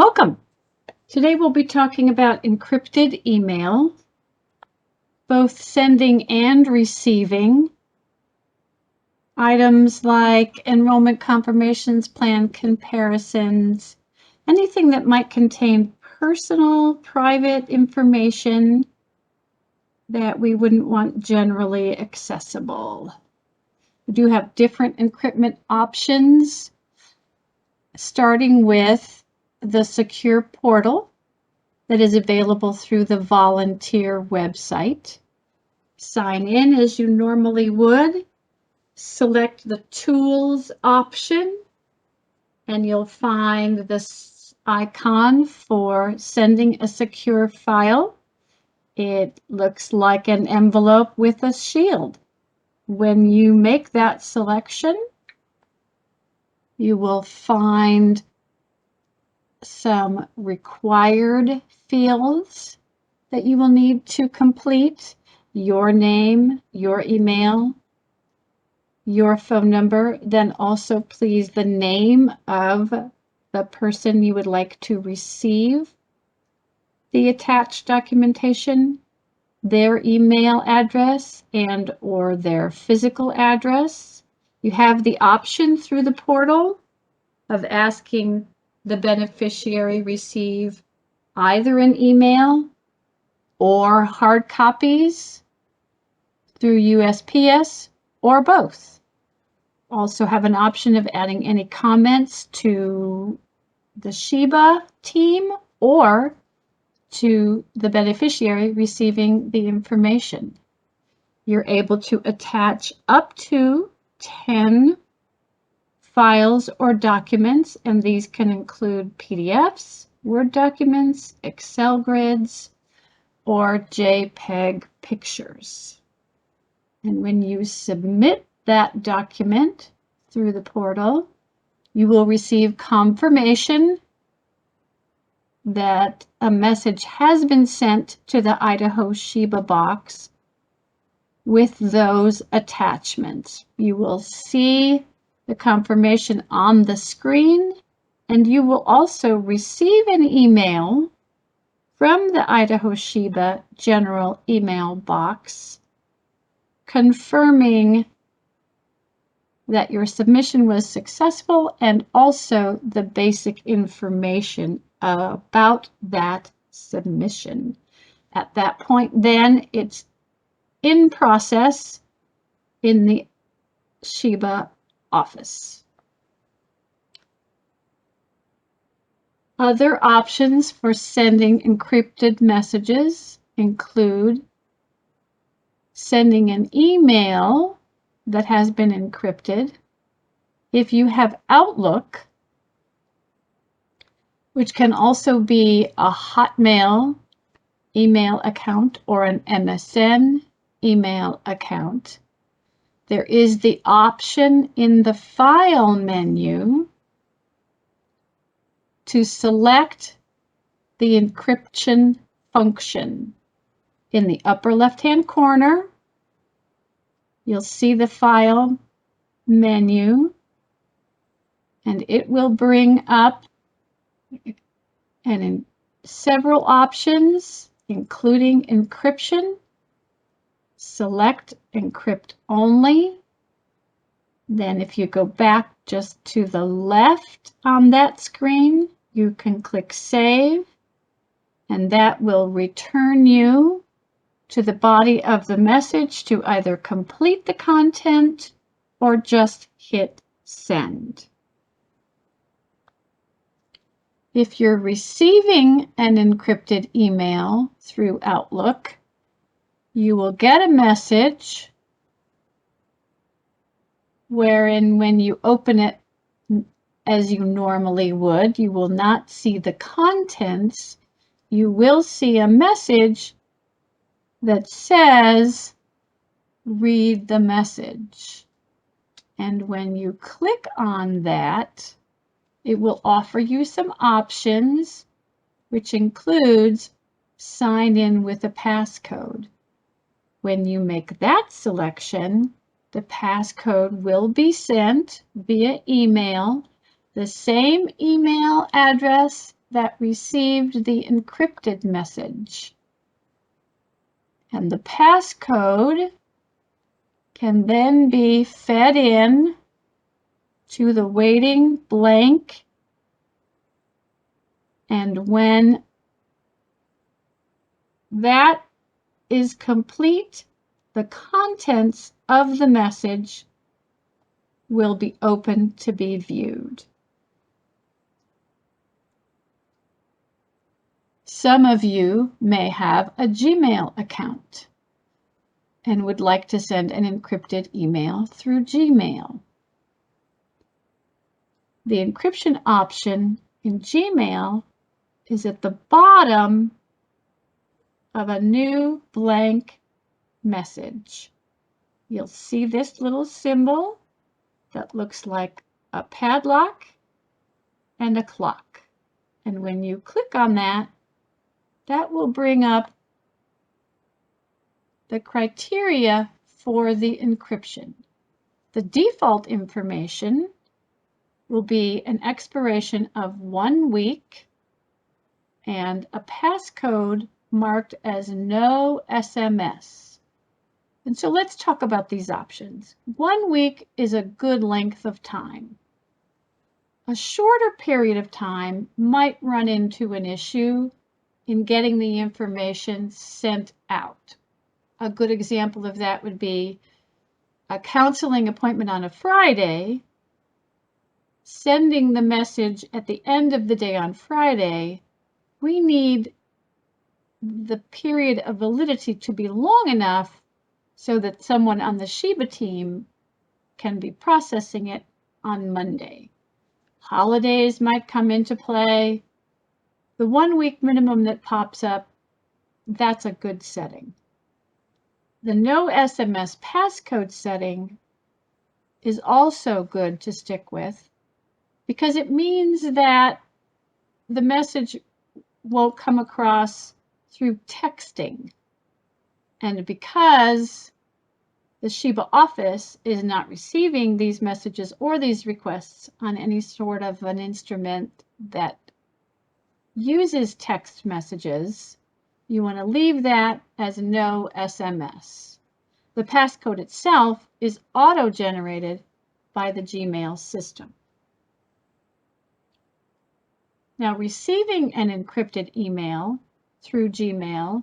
Welcome. Today we'll be talking about encrypted email, both sending and receiving. Items like enrollment confirmations, plan comparisons, anything that might contain personal, private information that we wouldn't want generally accessible. We do have different encryption options, starting with the secure portal that is available through the volunteer website. Sign in as you normally would. Select the Tools option, and you'll find this icon for sending a secure file. It looks like an envelope with a shield. When you make that selection, you will find some required fields that you will need to complete: your name, your email, your phone number, then also please the name of the person you would like to receive the attached documentation, their email address and or their physical address. You have the option through the portal of asking the beneficiary receive either an email or hard copies through USPS or both. Also have an option of adding any comments to the Sheba team or to the beneficiary receiving the information. You're able to attach up to 10 files or documents, and these can include PDFs, Word documents, Excel grids, or JPEG pictures. And when you submit that document through the portal, you will receive confirmation that a message has been sent to the Idaho Sheba box with those attachments. You will see the confirmation on the screen, and you will also receive an email from the Idaho Sheba general email box confirming that your submission was successful and also the basic information about that submission. At that point, then it's in process in the Sheba office. Other options for sending encrypted messages include sending an email that has been encrypted. If you have Outlook, which can also be a Hotmail email account or an MSN email account, there is the option in the File menu to select the encryption function. In the upper left-hand corner, you'll see the File menu, and it will bring up several options, including encryption. Select Encrypt Only. Then if you go back just to the left on that screen, you can click Save, and that will return you to the body of the message to either complete the content or just hit Send. If you're receiving an encrypted email through Outlook, you will get a message wherein when you open it as you normally would, you will not see the contents. You will see a message that says, read the message. And when you click on that, it will offer you some options, which includes sign in with a passcode. When you make that selection, the passcode will be sent via email, the same email address that received the encrypted message. And the passcode can then be fed in to the waiting blank. And when that is complete, the contents of the message will be open to be viewed. Some of you may have a Gmail account and would like to send an encrypted email through Gmail. The encryption option in Gmail is at the bottom of a new blank message. You'll see this little symbol that looks like a padlock and a clock. And when you click on that, that will bring up the criteria for the encryption. The default information will be an expiration of 1 week and a passcode marked as no SMS. And so let's talk about these options. 1 week is a good length of time. A shorter period of time might run into an issue in getting the information sent out. A good example of that would be a counseling appointment on a Friday, sending the message at the end of the day on Friday. We need the period of validity to be long enough so that someone on the Sheba team can be processing it on Monday. Holidays might come into play. The 1 week minimum that pops up, that's a good setting. The no SMS passcode setting is also good to stick with because it means that the message won't come across through texting. And because the Sheba office is not receiving these messages or these requests on any sort of an instrument that uses text messages, you want to leave that as no SMS. The passcode itself is auto-generated by the Gmail system. Now, receiving an encrypted email through Gmail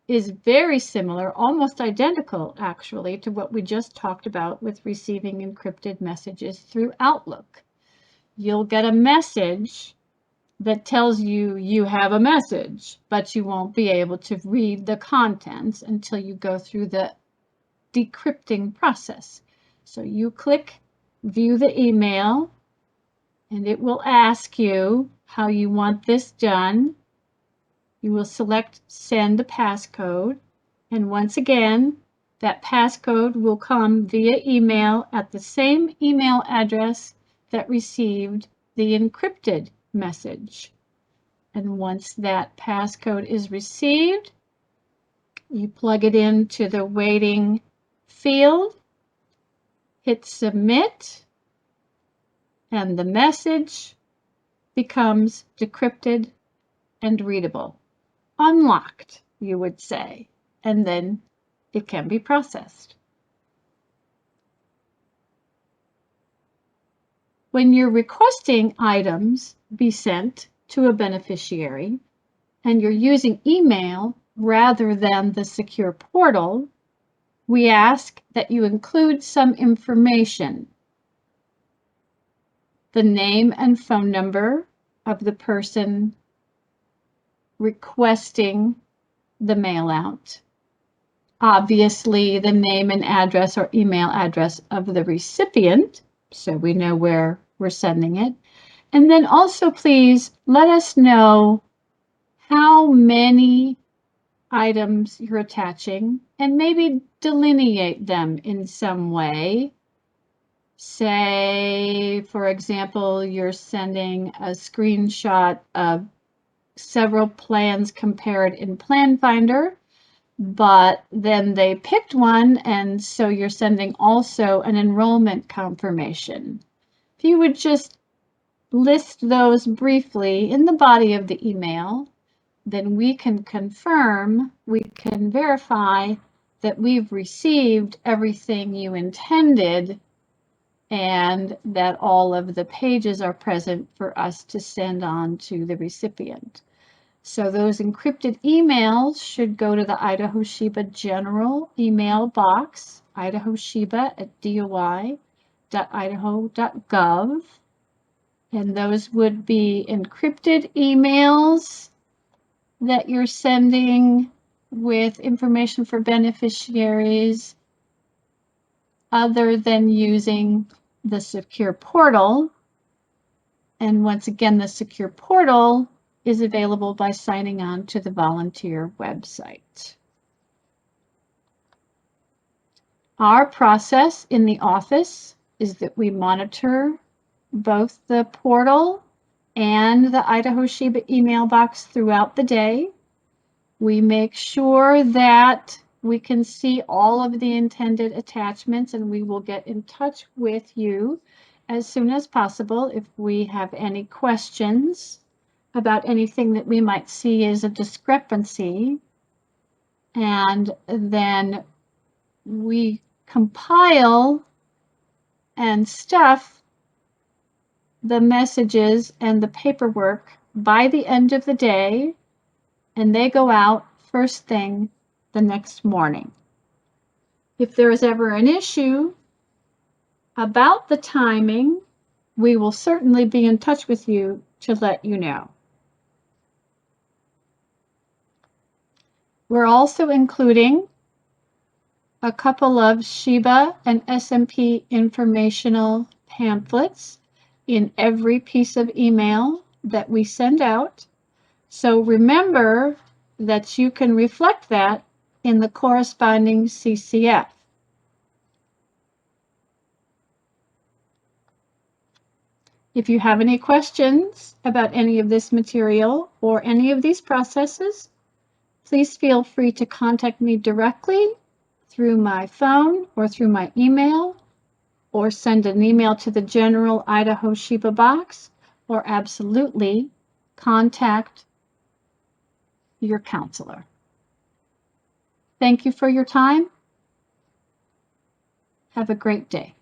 is very similar, almost identical actually, to what we just talked about with receiving encrypted messages through Outlook. You'll get a message that tells you you have a message, but you won't be able to read the contents until you go through the decrypting process. So you click view the email and it will ask you how you want this done. You will select send the passcode, and once again that passcode will come via email at the same email address that received the encrypted message. And once that passcode is received, you plug it into the waiting field, hit submit, and the message becomes decrypted and readable. Unlocked, you would say, and then it can be processed. When you're requesting items be sent to a beneficiary and you're using email rather than the secure portal, we ask that you include some information. The name and phone number of the person requesting the mail out. Obviously, the name and address or email address of the recipient, so we know where we're sending it. And then also, please let us know how many items you're attaching and maybe delineate them in some way. Say, for example, you're sending a screenshot of several plans compared in Plan Finder, but then they picked one, and so you're sending also an enrollment confirmation. If you would just list those briefly in the body of the email, then we can confirm, we can verify that we've received everything you intended and that all of the pages are present for us to send on to the recipient. So those encrypted emails should go to the Idaho Shiba general email box, idahoshiba@doi.idaho.gov. And those would be encrypted emails that you're sending with information for beneficiaries other than using the secure portal. And once again, the secure portal is available by signing on to the volunteer website. Our process in the office is that we monitor both the portal and the Idaho Shiba email box throughout the day. We make sure that we can see all of the intended attachments, and we will get in touch with you as soon as possible if we have any questions about anything that we might see as a discrepancy. And then we compile and stuff the messages and the paperwork by the end of the day, and they go out first thing the next morning. If there is ever an issue about the timing, we will certainly be in touch with you to let you know. We're also including a couple of Shiba and SMP informational pamphlets in every piece of email that we send out. So remember that you can reflect that in the corresponding CCF. If you have any questions about any of this material or any of these processes, please feel free to contact me directly through my phone or through my email, or send an email to the general Idaho Shiba box, or absolutely contact your counselor. Thank you for your time. Have a great day.